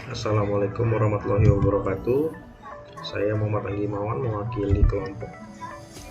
Assalamualaikum warahmatullahi wabarakatuh. Saya Muhammad Anggi Mawan mewakili kelompok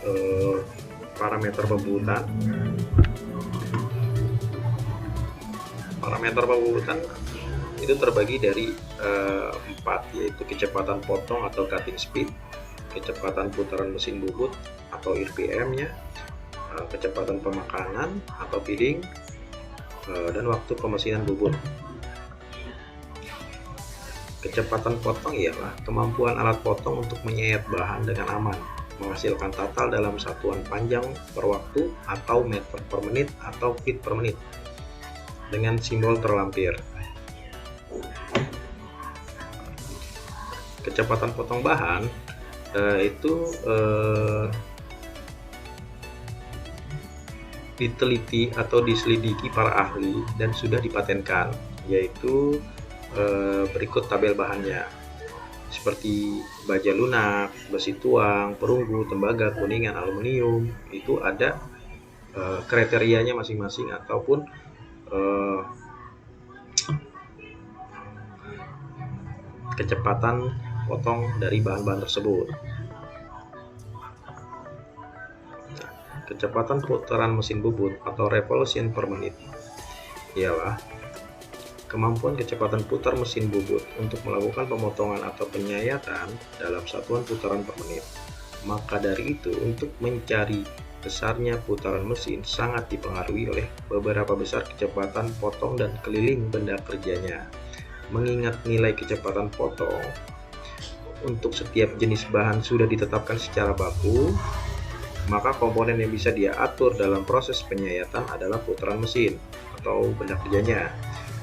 eh, parameter pembuutan. Parameter pembuutan itu terbagi dari empat, yaitu kecepatan potong atau cutting speed, kecepatan putaran mesin bubut atau RPM-nya, kecepatan pemakanan atau feeding, dan waktu pemesinan bubut. Kecepatan potong ialah kemampuan alat potong untuk menyayat bahan dengan aman, menghasilkan total dalam satuan panjang per waktu atau meter per menit atau feet per menit dengan simbol terlampir. Kecepatan potong bahan itu diteliti atau diselidiki para ahli dan sudah dipatenkan, yaitu berikut tabel bahannya seperti baja lunak, besi tuang, perunggu, tembaga, kuningan, aluminium. Itu ada kriterianya masing-masing ataupun kecepatan potong dari bahan-bahan tersebut. Kecepatan putaran mesin bubut atau revolution per menit ialah kemampuan kecepatan putar mesin bubut untuk melakukan pemotongan atau penyayatan dalam satuan putaran per menit. Maka dari itu, untuk mencari besarnya putaran mesin sangat dipengaruhi oleh beberapa besar kecepatan potong dan keliling benda kerjanya. Mengingat nilai kecepatan potong untuk setiap jenis bahan sudah ditetapkan secara baku, maka komponen yang bisa dia atur dalam proses penyayatan adalah putaran mesin atau benda kerjanya.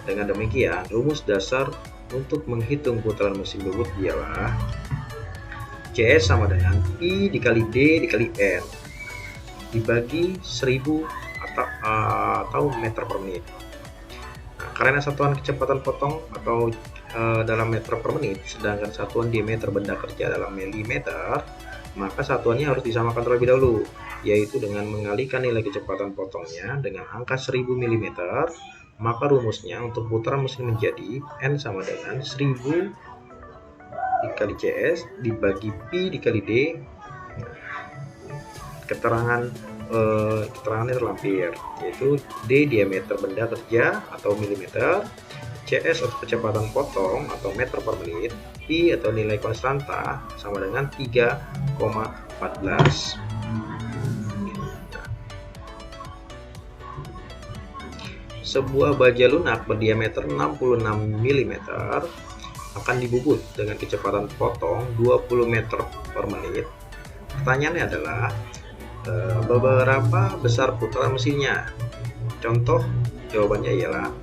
Dengan demikian, rumus dasar untuk menghitung putaran mesin bubut ialah CS sama dengan I dikali D dikali N dibagi 1000 atau meter per menit. Nah, karena satuan kecepatan potong atau dalam meter per menit, sedangkan satuan diameter benda kerja dalam milimeter, maka satuannya harus disamakan terlebih dahulu, yaitu dengan mengalikan nilai kecepatan potongnya dengan angka 1000 mm. Maka rumusnya untuk putaran mesin menjadi N sama dengan 1000 dikali CS dibagi Pi dikali D. Keterangannya terlampir, yaitu D diameter benda kerja atau milimeter, CS atau kecepatan potong atau meter per menit, Pi atau nilai konstanta sama dengan 3,14. Sebuah baja lunak berdiameter 66 mm akan dibubut dengan kecepatan potong 20 meter per menit. Pertanyaannya adalah beberapa besar putaran mesinnya. Contoh jawabannya ialah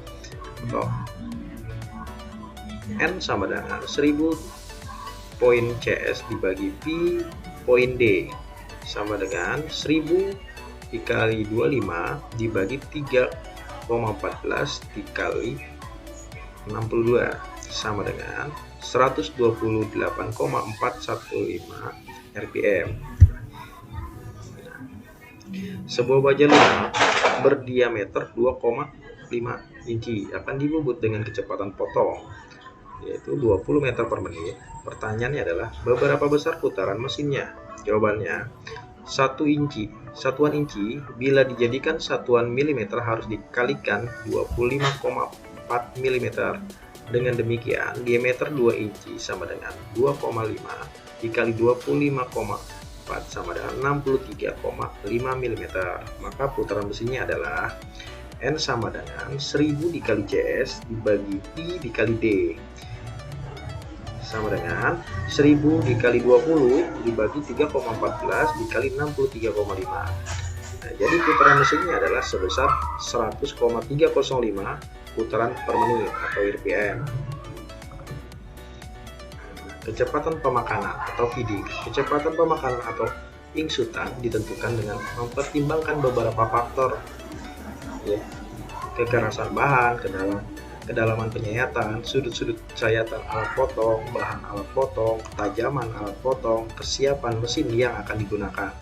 N sama dengan 1000 poin CS dibagi Pi poin D sama dengan 1000 dikali 25 dibagi 3,14 dikali 62 sama dengan 128,415 rpm. Sebuah baja lunak berdiameter 2,5 inci akan dibubut dengan kecepatan potong yaitu 20 meter per menit. Pertanyaannya adalah beberapa besar putaran mesinnya. Jawabannya 1 inci. Satuan inci bila dijadikan satuan milimeter harus dikalikan 25,4 mm. Dengan demikian diameter 2 inci sama dengan 2,5 dikali 25,4 sama dengan 63,5 mm. Maka putaran mesinnya adalah N sama dengan 1000 dikali CS dibagi Pi dikali D sama dengan 1000 dikali 20 dibagi 3,14 dikali 63,5. Nah, jadi putaran mesinnya adalah sebesar 100,305 putaran per menit atau RPM. Kecepatan pemakanan atau feeding. Kecepatan pemakanan atau ingsutan ditentukan dengan mempertimbangkan beberapa faktor, ya, kekerasan bahan, kedalaman penyayatan, sudut-sudut sayatan alat potong, bahan alat potong, ketajaman alat potong, kesiapan mesin yang akan digunakan.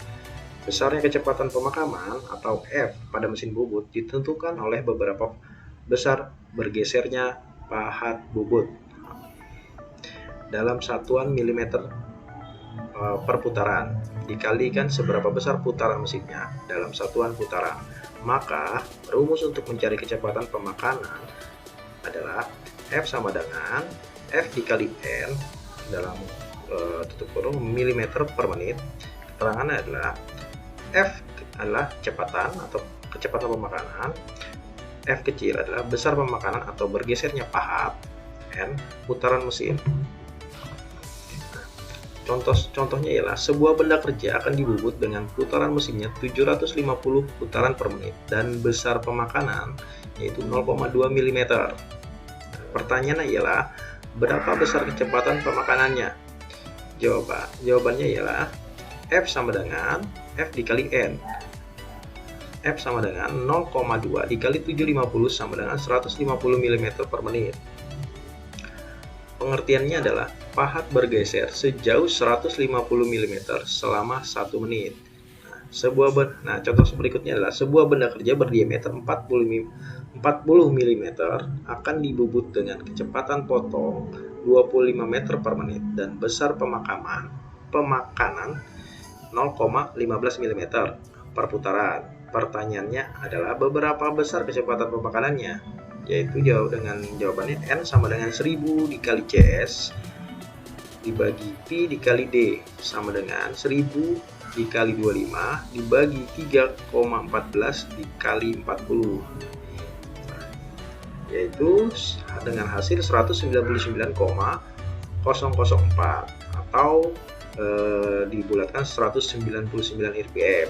Besarnya kecepatan pemakaman atau F pada mesin bubut ditentukan oleh beberapa besar bergesernya pahat bubut dalam satuan milimeter per putaran dikalikan seberapa besar putaran mesinnya dalam satuan putaran. Maka rumus untuk mencari kecepatan pemakanan adalah F sama dengan F dikali N dalam tutup kurung milimeter per menit. Keterangannya adalah F adalah kecepatan atau kecepatan pemakanan, F kecil adalah besar pemakanan atau bergesernya pahat, N putaran mesin. Contohnya ialah sebuah benda kerja akan dibubut dengan putaran mesinnya 750 putaran per menit dan besar pemakanan yaitu 0,2 mm. Pertanyaannya ialah berapa besar kecepatan pemakanannya? Jawabannya ialah F sama dengan F dikali N. F sama dengan 0,2 dikali 750 sama dengan 150 mm per menit. Pengertiannya adalah pahat bergeser sejauh 150 mm selama 1 menit. Contoh berikutnya adalah sebuah benda kerja berdiameter 40 mm akan dibubut dengan kecepatan potong 25 meter per menit dan besar pemakanan 0,15 mm per putaran. Pertanyaannya adalah beberapa besar kecepatan pemakanannya, yaitu jawabannya N sama dengan 1000 dikali CS dibagi Pi dikali D sama dengan 1000 dikali 25 dibagi 3,14 dikali 40, yaitu dengan hasil 199,004 atau dibulatkan 199 rpm.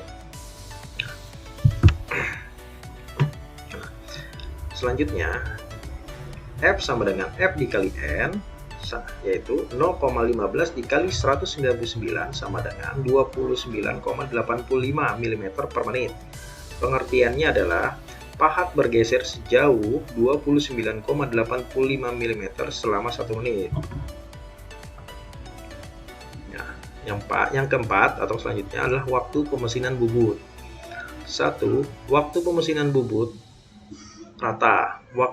Selanjutnya F sama dengan F dikali N, yaitu 0,15 dikali 199 sama dengan 29,85 mm per menit. Pengertiannya adalah pahat bergeser sejauh 29,85 mm selama 1 menit. Yang keempat atau selanjutnya adalah waktu pemesinan bubut. 1. Waktu pemesinan bubut rata. 2.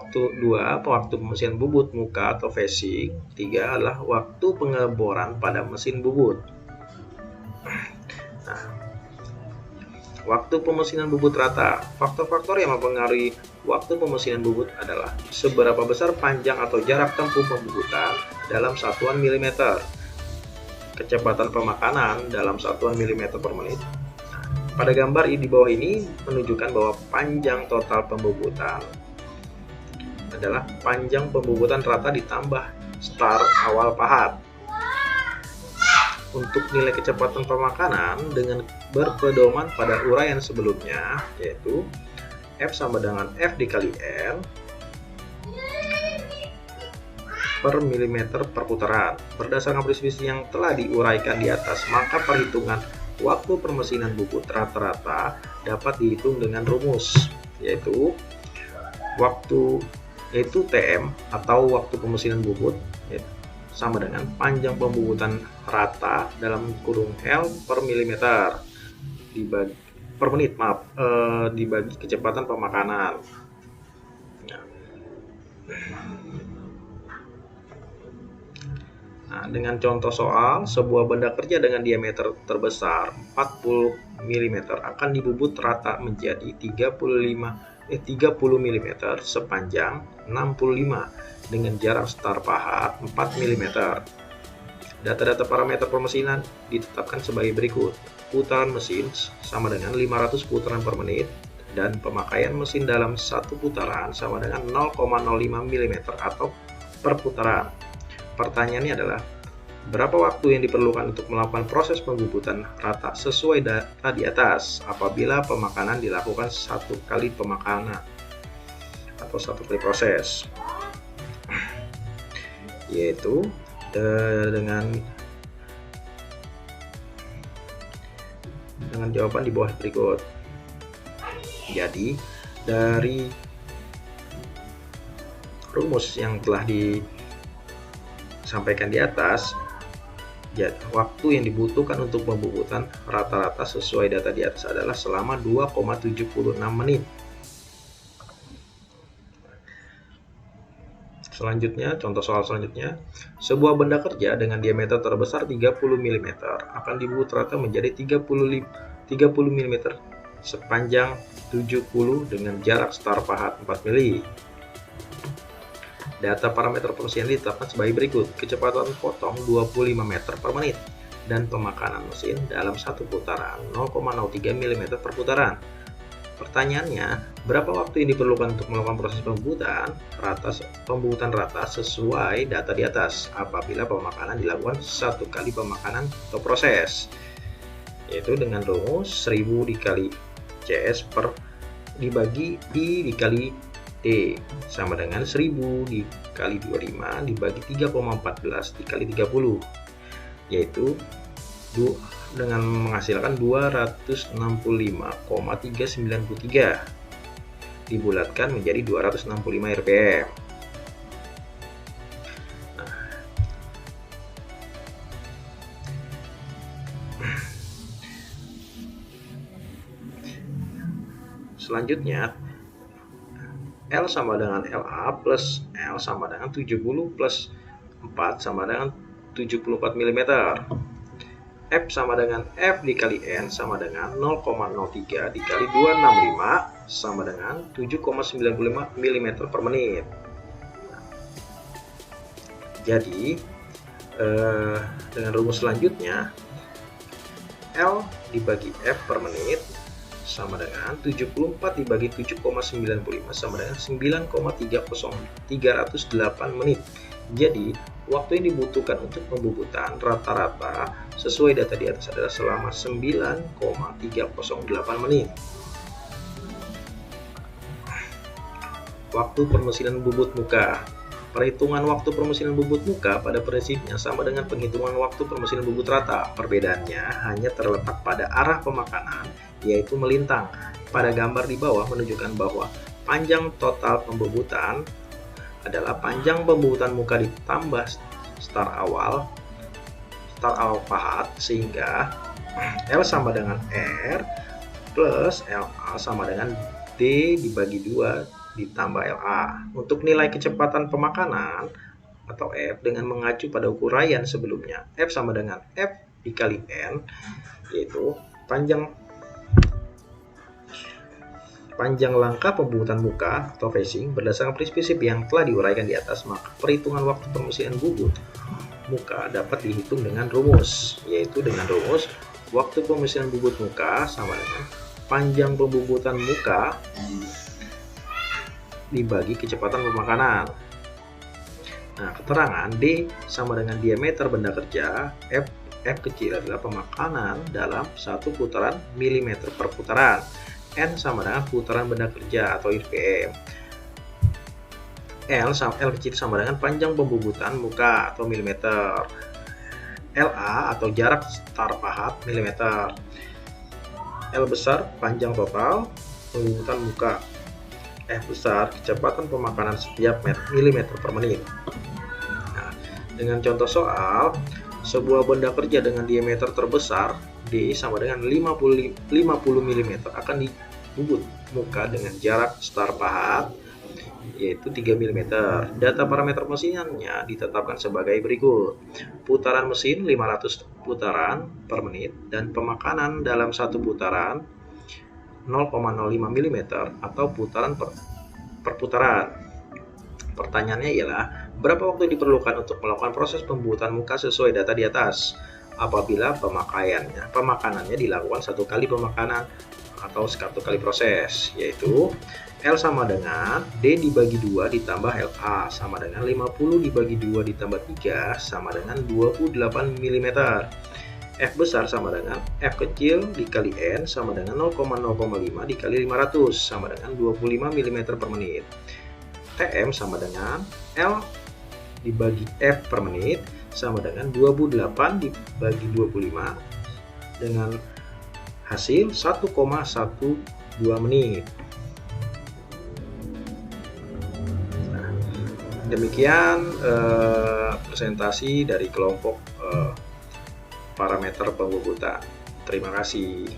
Waktu pemesinan bubut muka atau facing. 3 adalah waktu pengeboran pada mesin bubut. Waktu pemesinan bubut rata. Faktor-faktor yang mempengaruhi waktu pemesinan bubut adalah seberapa besar panjang atau jarak tempuh pembubutan dalam satuan milimeter, kecepatan pemakanan dalam satuan milimeter per menit. Pada gambar di bawah ini menunjukkan bahwa panjang total pembubutan adalah panjang pembubutan rata ditambah star awal pahat. Untuk nilai kecepatan pemakanan dengan berpedoman pada uraian sebelumnya, yaitu F sama dengan F dikali N per milimeter per putaran. Berdasarkan prinsip yang telah diuraikan di atas, maka perhitungan waktu permesinan bubut rata-rata dapat dihitung dengan rumus, yaitu TM atau waktu pemesinan bubut sama dengan panjang pembubutan rata dalam kurung L per milimeter per menit dibagi kecepatan pemakanan. Dengan contoh soal, sebuah benda kerja dengan diameter terbesar 40 mm akan dibubut rata menjadi 30 mm sepanjang 65 dengan jarak start pahat 4 mm. Data-data parameter permesinan ditetapkan sebagai berikut. Putaran mesin sama dengan 500 putaran per menit dan pemakaian mesin dalam satu putaran sama dengan 0,05 mm atau per putaran. Pertanyaannya adalah berapa waktu yang diperlukan untuk melakukan proses pembubutan rata sesuai data di atas apabila pemakanan dilakukan satu kali pemakanan atau satu kali proses, yaitu dengan jawaban di bawah berikut. Jadi dari rumus yang telah disampaikan di atas, waktu yang dibutuhkan untuk pembubutan rata-rata sesuai data di atas adalah selama 2,76 menit. Selanjutnya, contoh soal selanjutnya, sebuah benda kerja dengan diameter terbesar 30 mm akan dibuat rata menjadi 30 mm sepanjang 70 dengan jarak start pahat 4 mm. Data parameter pemesinan ditetapkan sebagai berikut. Kecepatan potong 25 meter per menit dan pemakanan mesin dalam satu putaran 0,03 mm per putaran. Pertanyaannya, berapa waktu yang diperlukan untuk melakukan proses pembubutan rata sesuai data di atas apabila pemakanan dilakukan satu kali pemakanan atau proses, yaitu dengan rumus 1000 dikali CS dibagi I dikali D sama dengan 1000 dikali 25 dibagi 3,14 dikali 30, yaitu dengan menghasilkan 265,393 dibulatkan menjadi 265 rpm. Selanjutnya, L sama dengan LA plus L sama dengan 70 plus 4 sama dengan 74 mm. F sama dengan F dikali N sama dengan 0,03 dikali 265 sama dengan 7,95 mm per menit. Jadi dengan rumus selanjutnya, L dibagi F per menit sama dengan 74 dibagi 7,95 sama dengan 9,308 menit. Jadi waktu yang dibutuhkan untuk pembubutan rata-rata sesuai data di atas adalah selama 9,308 menit. Waktu permesinan bubut muka. Perhitungan waktu permesinan bubut muka pada prinsipnya sama dengan penghitungan waktu permesinan bubut rata. Perbedaannya hanya terletak pada arah pemakanan, yaitu melintang. Pada gambar di bawah menunjukkan bahwa panjang total pembubutan adalah panjang pembubutan muka ditambah start awal pahat, sehingga L sama dengan R plus LA sama dengan D dibagi 2 ditambah LA. Untuk nilai kecepatan pemakanan atau F dengan mengacu pada ukurayan sebelumnya, F sama dengan F dikali N, yaitu panjang langkah pembubutan muka atau facing berdasarkan prinsip-prinsip yang telah diuraikan di atas, maka perhitungan waktu permesinan bubut muka dapat dihitung dengan rumus, yaitu dengan rumus waktu pemesinan bubut muka sama dengan panjang pembubutan muka dibagi kecepatan pemakanan. Nah, keterangan D sama dengan diameter benda kerja, F kecil adalah pemakanan dalam satu putaran milimeter per putaran, N sama dengan putaran benda kerja atau RPM, L kecil sama dengan panjang pembubutan muka atau milimeter, LA atau jarak start pahat milimeter, L besar panjang total pembubutan muka, F besar kecepatan pemakanan setiap milimeter per menit. Nah, dengan contoh soal, sebuah benda kerja dengan diameter terbesar D sama dengan 50 mm akan dibubut muka dengan jarak start pahat yaitu 3 mm. Data parameter mesinnya ditetapkan sebagai berikut. Putaran mesin 500 putaran per menit dan pemakanan dalam satu putaran 0,05 mm atau putaran per putaran. Pertanyaannya ialah, berapa waktu diperlukan untuk melakukan proses pembubutan muka sesuai data di atas apabila pemakanannya dilakukan satu kali pemakanan atau satu kali proses, yaitu L sama dengan D dibagi 2 ditambah LA sama dengan 50 dibagi 2 ditambah 3 sama dengan 28 mm. F besar sama dengan F kecil dikali N sama dengan 0,05 dikali 500 sama dengan 25 mm per menit. TM sama dengan L dibagi F per menit sama dengan 28 dibagi 25 dengan hasil 1,12 menit. Nah, demikian presentasi dari kelompok parameter pembubutan. Terima kasih.